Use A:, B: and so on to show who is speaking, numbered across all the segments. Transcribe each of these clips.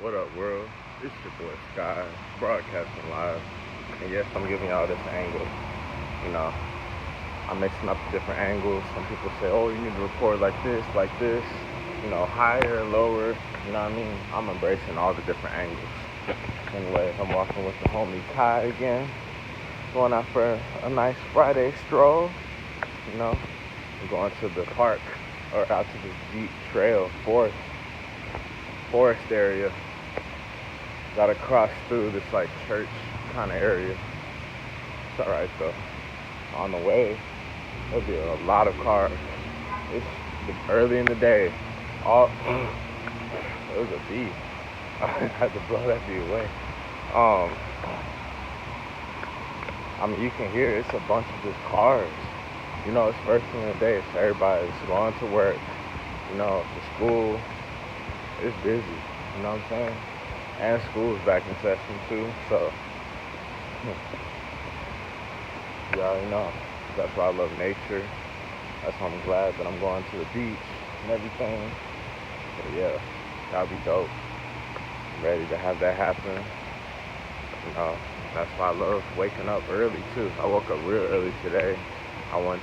A: What up, world? It's your boy Sky, broadcasting live. And yes, I'm giving y'all this angle. You know, I'm mixing up the different angles. Some people say, oh, you need to record like this, higher, lower. You know what I mean? I'm embracing all the different angles. Anyway, I'm walking with the homie Kai again. Going out for a nice Friday stroll. You know, we're going to the park or out to the Jeep Trail, forest area. Gotta cross through this like church kind of area. It's alright though. On the way, there'll be a lot of cars. It's early in the day. It was a bee. I had to blow that bee away. You can hear it's a bunch of just cars. You know, it's first thing of the day, so everybody's going to work. You know, to school. It's busy. You know what I'm saying? And school's back in session too, so you already know. That's why I love nature. That's why I'm glad that I'm going to the beach and everything. But yeah, that'll be dope. I'm ready to have that happen. You know, that's why I love waking up early too. I woke up real early today. I woke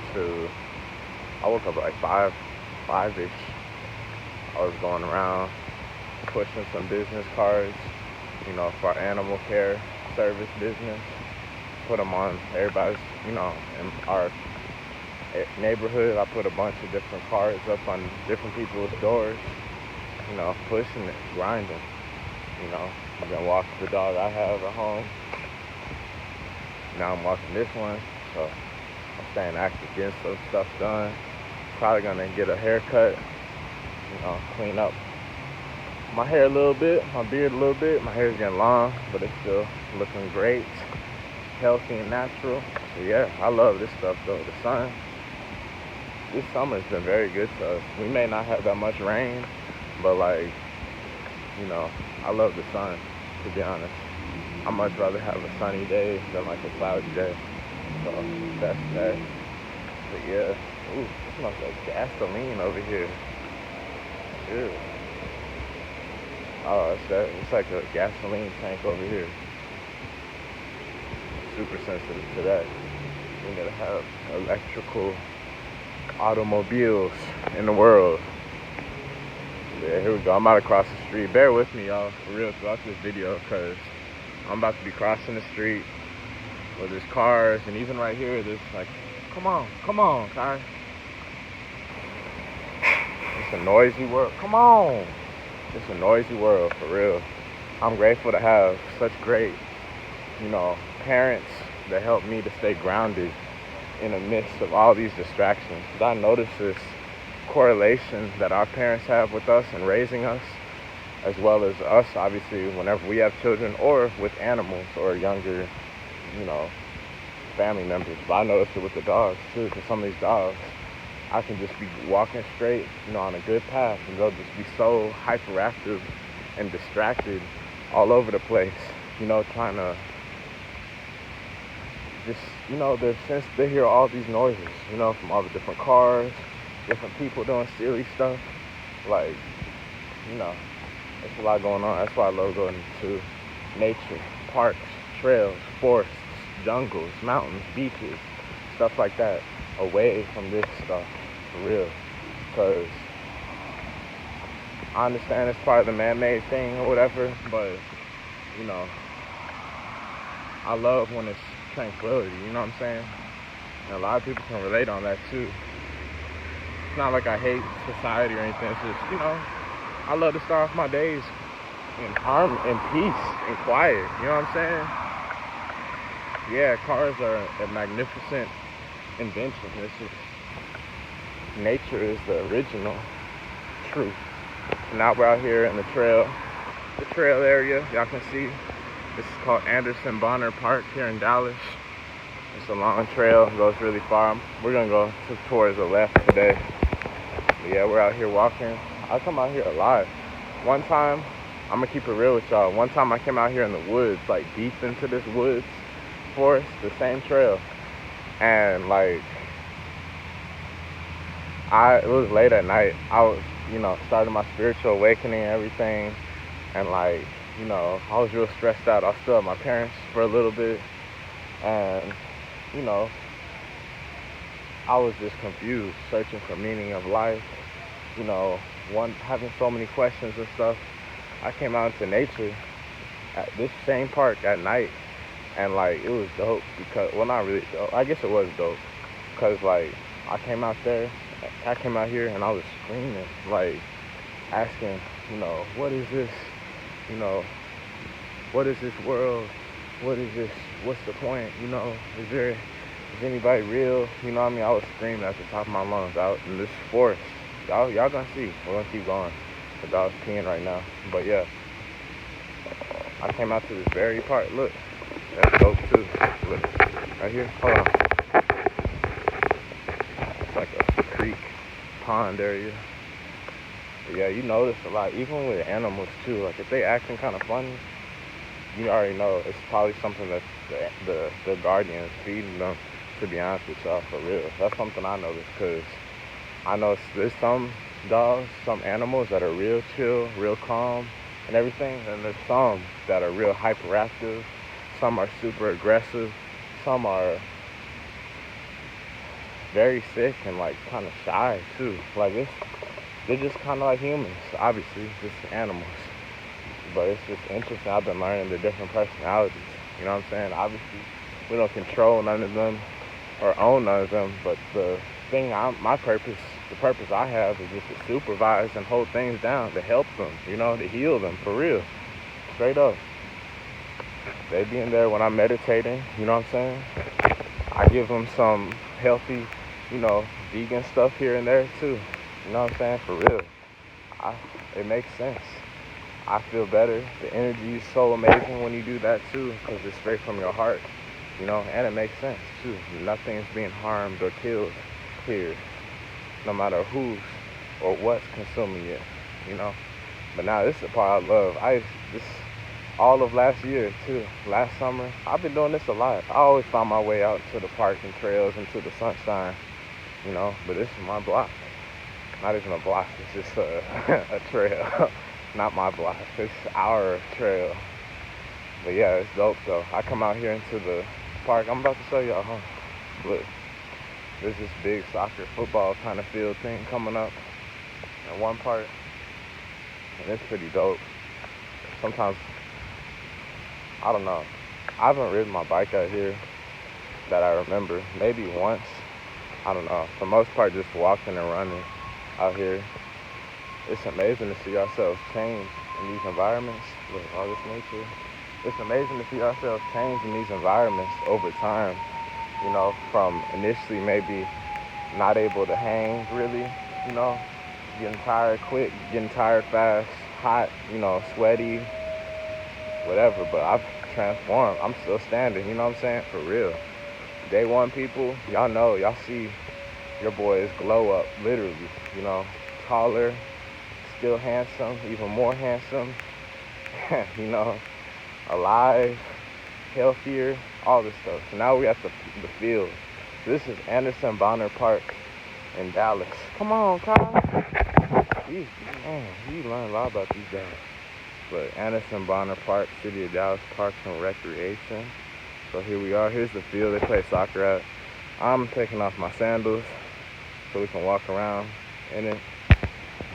A: up at like 5-ish. I was going around pushing some business cards, you know, for our animal care service business. Put them on everybody's, you know, in our neighborhood. I put a bunch of different cards up on different people's doors, you know, pushing it, grinding. You know, I've been walking the dog I have at home. Now I'm walking this one, so I'm staying active, getting some stuff done. Probably gonna get a haircut, you know, clean up my hair a little bit, my beard a little bit. My hair's getting long, but it's still looking great, healthy and natural. So yeah, I love this stuff though. The sun, this summer's been very good to us. We may not have that much rain, but like, you know, I love the sun, to be honest. I'd much rather have a sunny day than like a cloudy day. So that's that. But yeah, ooh, it smells like gasoline over here. Ew. Oh, it's like a gasoline tank over here. Super sensitive to that. We gotta have electrical automobiles in the world. Yeah, here we go. I'm about to cross the street. Bear with me, y'all, for real, throughout this video, because I'm about to be crossing the street where there's cars, and even right here, there's like, come on, Kai. It's a noisy world. Come on. It's a noisy world, for real. I'm grateful to have such great, you know, parents that help me to stay grounded in the midst of all these distractions. Because I notice this correlation that our parents have with us and raising us, as well as us, obviously, whenever we have children, or with animals or younger, you know, family members. But I notice it with the dogs, too, because some of these dogs, I can just be walking straight, you know, on a good path, and they'll just be so hyperactive and distracted all over the place, you know, trying to just, you know, they hear all these noises, you know, from all the different cars, different people doing silly stuff. Like, you know, there's a lot going on. That's why I love going to nature, parks, trails, forests, jungles, mountains, beaches, stuff like that, away from this stuff, for real. Because I understand it's part of the man-made thing or whatever, but, you know, I love when it's tranquility, you know what I'm saying? And a lot of people can relate on that too. It's not like I hate society or anything. It's just, you know, I love to start off my days in peace and quiet, you know what I'm saying? Yeah, cars are a magnificent invention. It's just, nature is the original truth. So now we're out here in the trail area. Y'all can see this is called Anderson Bonner Park here in Dallas. It's a long trail, it goes really far. We're gonna go towards the left today. But yeah, we're out here walking. I come out here a lot. One time, I'm gonna keep it real with y'all. One time I came out here in the woods, like deep into this woods forest, the same trail. And like, it was late at night. I was, you know, starting my spiritual awakening and everything. And like, I was real stressed out. I was still at my parents for a little bit, and you know, I was just confused, searching for meaning of life. You know, having so many questions and stuff. I came out into nature at this same park at night, and like it was dope because, well, not really dope. I guess it was dope because like I came out there, I came out here, and I was screaming, like asking, what is this? You know, what is this world? What is this? What's the point? Is anybody real? You know what I mean? I was screaming at the top of my lungs out in this forest. Y'all gonna see. We're gonna keep going. The dog's peeing right now. But yeah, I came out to this very part. Look, that's dope too. Look, right here. Hold on. It's like a creek, pond area. But yeah, you notice a lot, even with animals too. Like if they acting kind of funny, you already know it's probably something that the guardians feeding them. To be honest with y'all, for real, that's something I noticed because I know there's some dogs, some animals that are real chill, real calm, and everything, and there's some that are real hyperactive. Some are super aggressive. Some are very sick and like kind of shy too. Like they're just kind of like humans, obviously, just animals. But it's just interesting. I've been learning the different personalities. You know what I'm saying? Obviously, we don't control none of them or own none of them. But the purpose I have is just to supervise and hold things down, to help them, to heal them, for real. Straight up. They be in there when I'm meditating, you know what I'm saying? I give them some healthy, vegan stuff here and there too. You know what I'm saying? For real. It makes sense. I feel better. The energy is so amazing when you do that too, because it's straight from your heart, and it makes sense too. Nothing's being harmed or killed here, no matter who's or what's consuming it, But now this is the part I love. This all of last year too, last summer, I've been doing this a lot. I always found my way out to the park and trails and to the sunshine, but this is my block. Not even a block, it's just a trail. Not my block, it's our trail. But yeah, it's dope though. I come out here into the park. I'm about to show y'all, Look, there's this big soccer, football kind of field thing coming up in one part. And it's pretty dope. Sometimes, I don't know. I haven't ridden my bike out here that I remember. Maybe once. I don't know. For the most part, just walking and running out here. It's amazing to see ourselves change in these environments. Look, all this nature. It's amazing to see ourselves change in these environments over time. From initially maybe not able to hang really, getting tired quick, getting tired fast, hot, sweaty, whatever. But I've transformed. I'm still standing, you know what I'm saying? For real. Day one people, y'all see your boys glow up, literally, taller, still handsome, even more handsome, alive, healthier, all this stuff. So now we're at the field. This is Anderson Bonner Park in Dallas. Come on, Kyle. You learn a lot about these guys. But Anderson Bonner Park, City of Dallas Parks and Recreation. So here we are. Here's the field they play soccer at. I'm taking off my sandals so we can walk around in it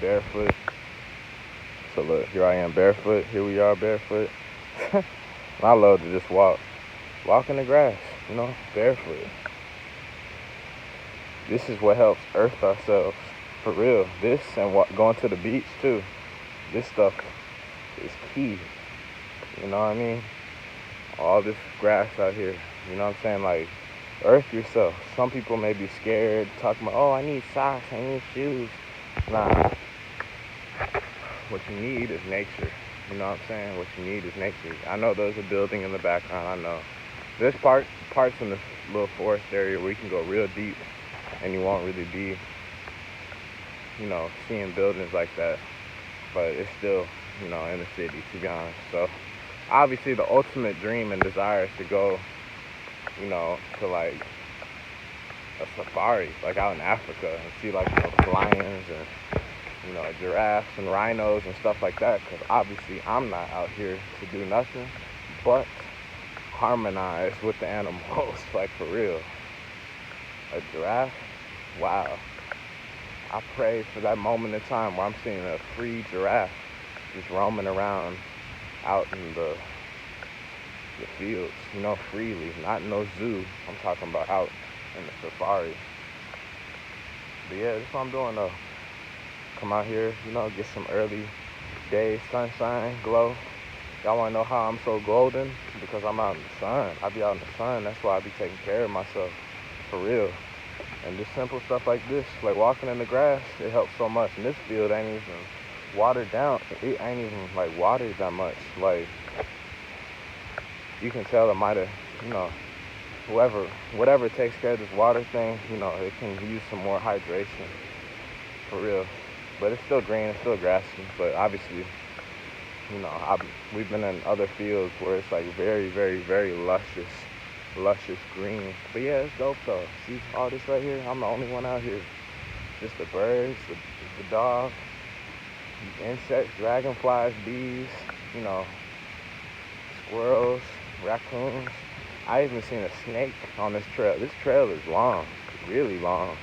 A: barefoot. So look, here I am barefoot. Here we are barefoot. I love to just walk in the grass, barefoot. This is what helps earth ourselves, for real. This and going to the beach too. This stuff is key. You know what I mean? All this grass out here. You know what I'm saying? Like, earth yourself. Some people may be scared, talking about, I need socks, I need shoes. Nah. What you need is nature. You know what I'm saying? What you need is nature. I know there's a building in the background. I know. There's parts in this little forest area where you can go real deep and you won't really be, seeing buildings like that. But it's still, in the city, to be honest. So, obviously, the ultimate dream and desire is to go, to like a safari, like out in Africa, and see like lions and giraffes and rhinos and stuff like that, because obviously I'm not out here to do nothing but harmonize with the animals. Like, for real. A giraffe, wow. I pray for that moment in time where I'm seeing a free giraffe just roaming around out in the fields, freely, not in no zoo. I'm talking about out in the safari. But yeah, that's what I'm doing though. Come out here, get some early day sunshine glow. Y'all wanna know how I'm so golden? Because I'm out in the sun. I be out in the sun. That's why I be taking care of myself, for real. And just simple stuff like this, like walking in the grass, it helps so much. And this field ain't even watered down. It ain't even like watered that much. Like, you can tell it might have, whatever takes care of this water thing, it can use some more hydration, for real. But it's still green, it's still grassy. But obviously, we've been in other fields where it's like very, very, very luscious green. But yeah, it's dope though. See all this right here? I'm the only one out here. Just the birds, the dog, insects, dragonflies, bees, squirrels, raccoons. I even seen a snake on this trail. This trail is long, really long.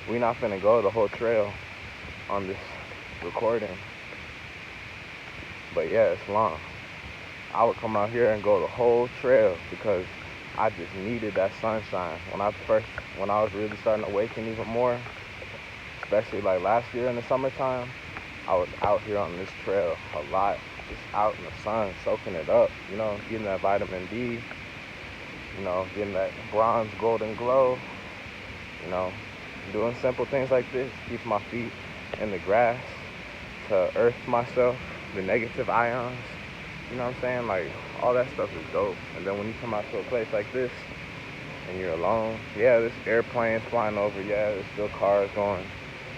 A: We not finna go the whole trail on this recording. But yeah, it's long. I would come out here and go the whole trail because I just needed that sunshine. When I was really starting to awaken even more, especially like last year in the summertime, I was out here on this trail a lot, just out in the sun, soaking it up, getting that vitamin D, getting that bronze golden glow, doing simple things like this, keep my feet in the grass to earth myself, the negative ions. You know what I'm saying? Like, all that stuff is dope. And then when you come out to a place like this and you're alone, yeah, there's airplanes flying over, yeah, there's still cars going,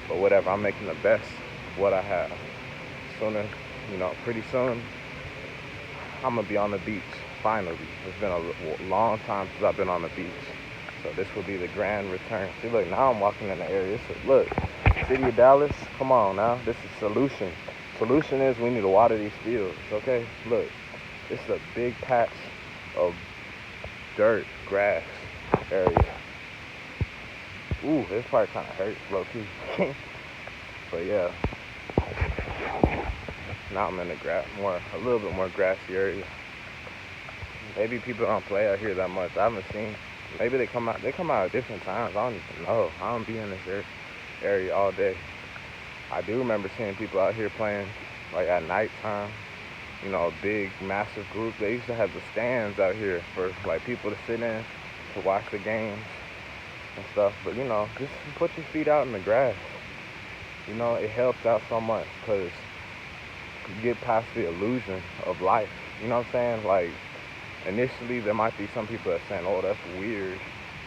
A: but whatever, I'm making the best of what I have. Sooner, pretty soon, I'm gonna be on the beach, finally. It's been a long time since I've been on the beach. So this will be the grand return. See, look, now I'm walking in the area. Look, city of Dallas, come on now, this is solution. Solution is we need to water these fields, okay? Look, this is a big patch of dirt, grass area. Ooh, this part kind of hurts, low-key. But yeah, now I'm in the a little bit more grassy area. Maybe people don't play out here that much. I haven't seen. Maybe they come out at different times. I don't even know. I don't be in this area all day. I do remember seeing people out here playing, like, at nighttime. A big, massive group. They used to have the stands out here for, like, people to sit in to watch the games and stuff. But, just put your feet out in the grass. It helps out so much because you get past the illusion of life. You know what I'm saying? Like, initially, there might be some people that are saying, oh, that's weird.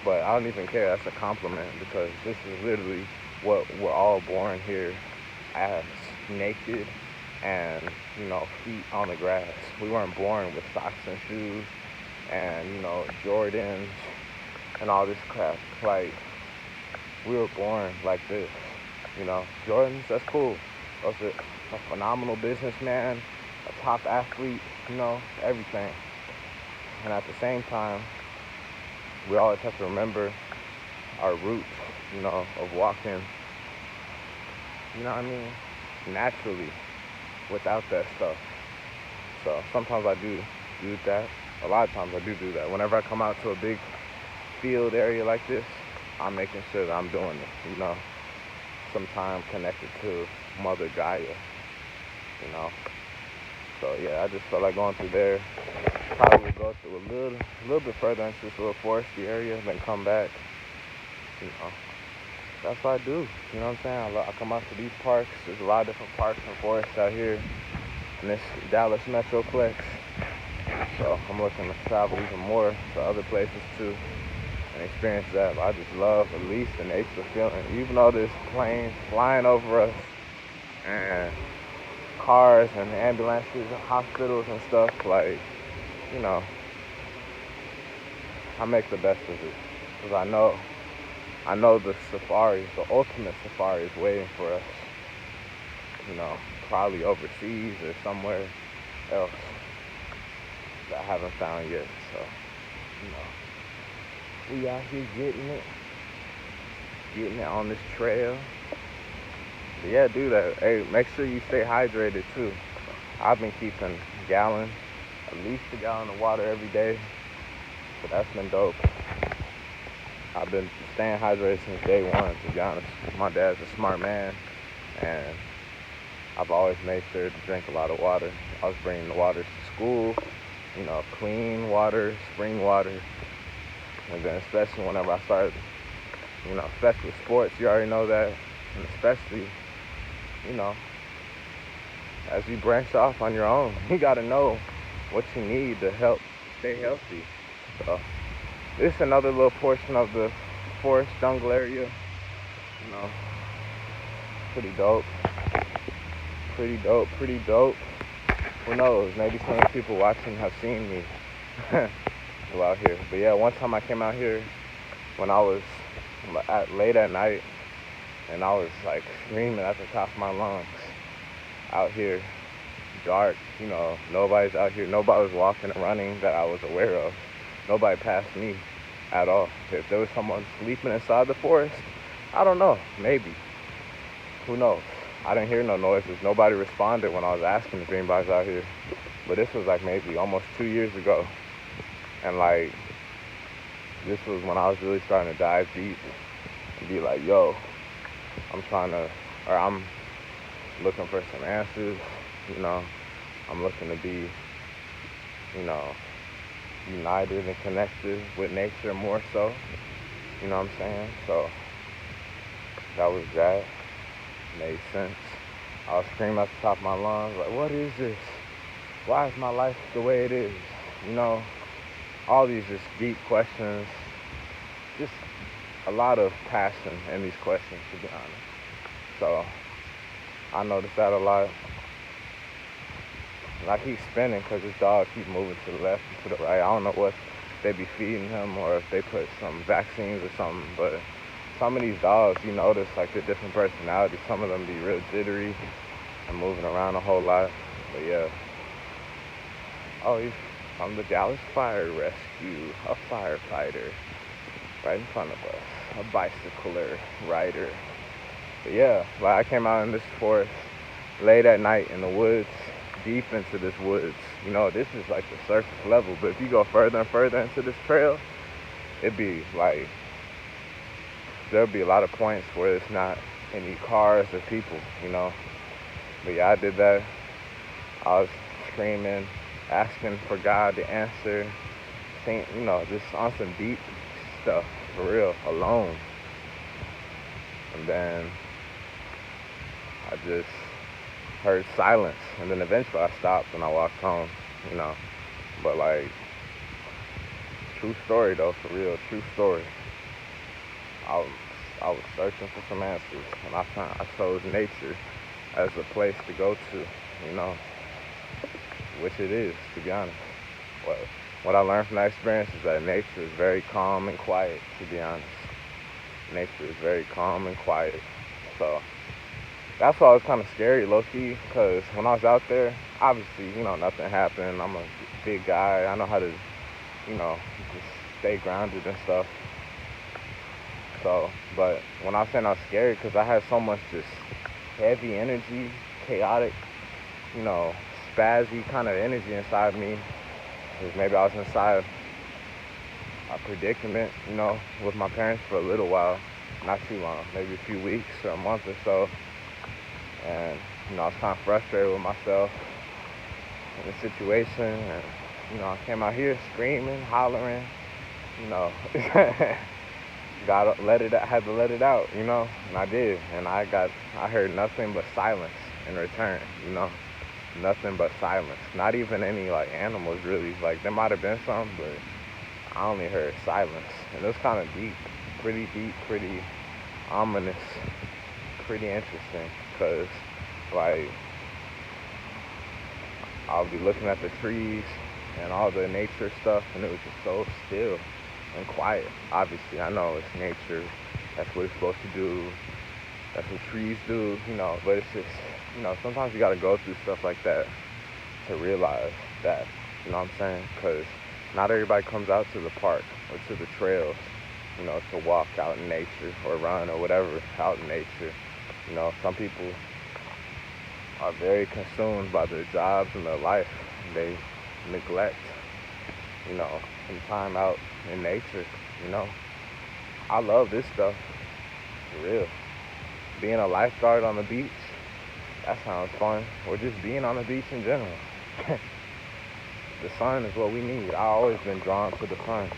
A: But I don't even care. That's a compliment because this is literally what we're all born here as, naked and, feet on the grass. We weren't born with socks and shoes and, Jordans and all this crap. Like, we were born like this, Jordans, that's cool. Those are a phenomenal businessman, a top athlete, everything. And at the same time, we always have to remember our roots, of walking, naturally, without that stuff. So sometimes I do that. A lot of times I do that. Whenever I come out to a big field area like this, I'm making sure that I'm doing it, some time connected to Mother Gaia, So yeah, I just felt like going through there. Probably go through a little bit further into this little foresty area, then come back. That's what I do. You know what I'm saying? I come out to these parks. There's a lot of different parks and forests out here in this Dallas Metroplex. So I'm looking to travel even more to other places too and experience that. But I just love at least the nature feeling. Even though there's planes flying over us and cars and ambulances and hospitals and stuff, like, I make the best of it because I know the safari, the ultimate safari is waiting for us. you know, probably overseas or somewhere else that I haven't found yet. So, you know, we out here getting it on this trail. But yeah, do that. Hey, make sure you stay hydrated too. I've been keeping at least a gallon of water every day. So that's been dope. I've been staying hydrated since day one, to be honest. My dad's a smart man, and I've always made sure to drink a lot of water. I was bringing the water to school, you know, clean water, spring water. And then especially whenever I started, you know, especially with sports, you already know that. And especially, you know, as you branch off on your own, you got to know what you need to help stay healthy. So this is another little portion of the forest jungle area. You know, pretty dope. Pretty dope. Who knows? Maybe some of the people watching have seen me go out here. But yeah, one time I came out here when I was late at night, and I was like screaming at the top of my lungs out here, dark, you know, nobody's out here, nobody was walking and running that I was aware of. Nobody passed me at all. If there was someone sleeping inside the forest, I don't know, maybe. Who knows? I didn't hear no noises. Nobody responded when I was asking if anybody's out here. But this was like maybe almost 2 years ago. And like, this was when I was really starting to dive deep and be like, yo, I'm looking for some answers, you know. I'm looking to be, you know, united and connected with nature more so. You know what I'm saying? So that was that. Made sense. I was screaming at the top of my lungs, like, what is this? Why is my life the way it is? You know, all these just deep questions. Just a lot of passion in these questions, to be honest. So I noticed that a lot. And I keep spinning because this dog keeps moving to the left and to the right. I don't know what they be feeding him or if they put some vaccines or something, but some of these dogs, you notice like the different personalities. Some of them be real jittery and moving around a whole lot. But yeah. Oh, he's from the Dallas Fire Rescue, a firefighter right in front of us, a bicycler rider. But yeah, like I came out in this forest late at night in the woods, deep into this woods. You know, this is like the surface level, but if you go further and further into this trail, it'd be like, there'll be a lot of points where it's not any cars or people, you know. But yeah, I did that. I was screaming, asking for God to answer, you know, just on some deep stuff, for real, alone. And then I just heard silence, and then eventually I stopped and I walked home, you know. But like, true story though, for real, true story. I was searching for some answers, and I chose nature as a place to go to, you know, which it is, to be honest. What I learned from that experience is that nature is very calm and quiet, to be honest. Nature is very calm and quiet. So that's why it was kind of scary, low-key, because when I was out there, obviously, you know, nothing happened. I'm a big guy. I know how to, you know, just stay grounded and stuff. So, but when I was saying I was scared, because I had so much just heavy energy, chaotic, you know, spazzy kind of energy inside me. Because maybe I was inside a predicament, you know, with my parents for a little while. Not too long, maybe a few weeks or a month or so. And, you know, I was kind of frustrated with myself in the situation. And, you know, I came out here screaming, hollering, you know. Had to let it out, you know, and I did, and I heard nothing but silence in return, you know, nothing but silence, not even any, like, animals, really, like, there might have been some, but I only heard silence, and it was kind of deep, pretty ominous, pretty interesting, because, like, I'll be looking at the trees and all the nature stuff, and it was just so still and quiet. Obviously, I know it's nature. That's what it's supposed to do. That's what trees do, you know. But it's just sometimes you got to go through stuff like that to realize that, you know what I'm saying? Because not everybody comes out to the park or to the trails, to walk out in nature or run or whatever out in nature. Some people are very consumed by their jobs and their life. They neglect, some time out in nature, I love this stuff, for real. Being a lifeguard on the beach, that sounds fun. Or just being on the beach in general. The sun is what we need. I've always been drawn to the sun,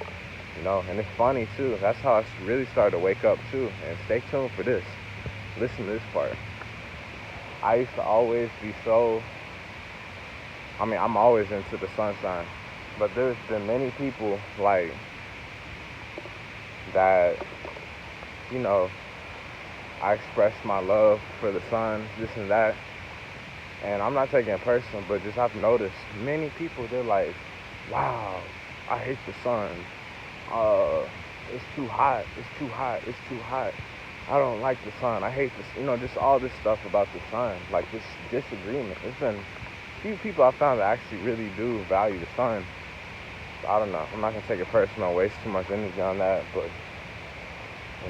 A: and it's funny too. That's how I really started to wake up too. And stay tuned for this. Listen to this part. I used to always be I'm always into the sunshine, but there's been many people like that, I express my love for the sun, this and that, and I'm not taking it personal, but just I've noticed many people, they're like, wow, I hate the sun, it's too hot, it's too hot, I don't like the sun, I hate this, just all this stuff about the sun, like this disagreement. There's been few people I found that actually really do value the sun. I don't know, I'm not going to take it personal, waste too much energy on that, but,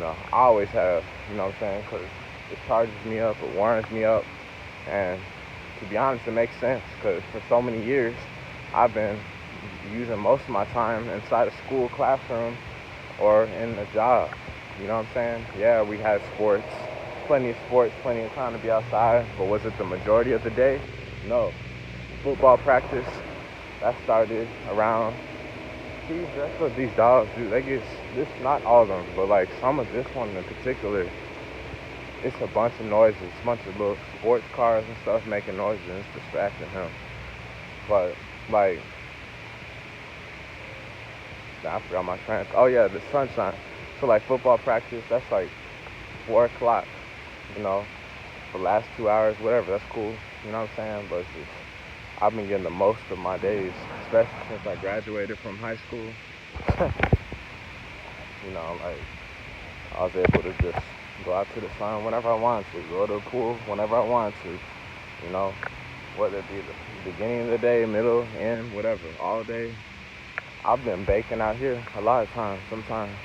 A: I always have, what I'm saying, because it charges me up, it warms me up, and to be honest, it makes sense, because for so many years, I've been using most of my time inside a school classroom or in a job, you know what I'm saying? Yeah, we had plenty of time to be outside, but was it the majority of the day? No. Football practice, that started around, that's what these dogs do. They get this, not all of them, but like some of this one in particular, it's a bunch of noises, a bunch of little sports cars and stuff making noises, and it's distracting him. But like, I forgot my train. Oh yeah, the sunshine. So like football practice, that's like 4 o'clock, the last 2 hours, whatever, that's cool, you know what I'm saying? But it's just, I've been getting the most of my days, especially since I graduated from high school. Like, I was able to just go out to the sun whenever I wanted to, go to the pool whenever I wanted to, whether it be the beginning of the day, middle, end, whatever, all day. I've been baking out here a lot of times, sometimes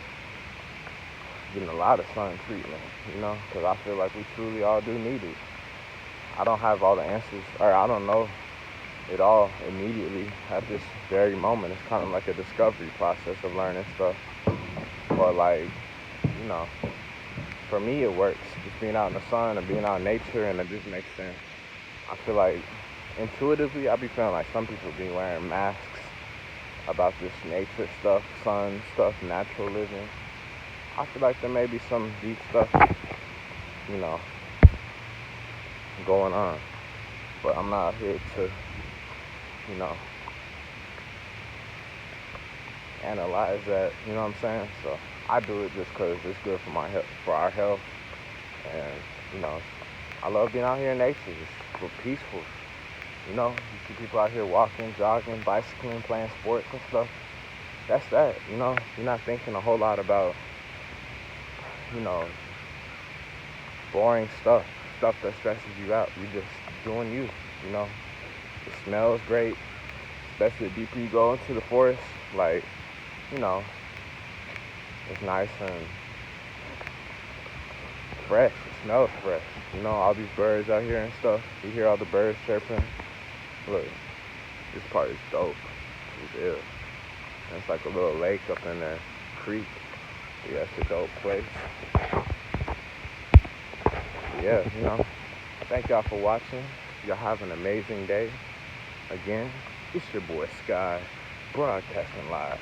A: getting a lot of sun treatment, because I feel like we truly all do need it. I don't have all the answers, or I don't know it all immediately at this very moment. It's kind of like a discovery process of learning stuff. But like, for me it works. Just being out in the sun and being out in nature, and it just makes sense. I feel like intuitively I be feeling like some people be wearing masks about this nature stuff, sun stuff, natural living. I feel like there may be some deep stuff, going on. But I'm not here to, analyze that, you know what I'm saying? So I do it just because it's good for my health, for our health. And, I love being out here in nature. It's peaceful. You see people out here walking, jogging, bicycling, playing sports and stuff. That's that, You're not thinking a whole lot about, boring stuff that stresses you out. You're just doing you, It smells great, especially the deeper you go into the forest. Like, it's nice and fresh. It smells fresh. All these birds out here and stuff. You hear all the birds chirping. Look, this part is dope. It's ill. And it's like a little lake up in there, creek. Yeah, it's a dope place. Yeah, thank y'all for watching. Y'all have an amazing day. Again, it's your boy Sky, broadcasting live.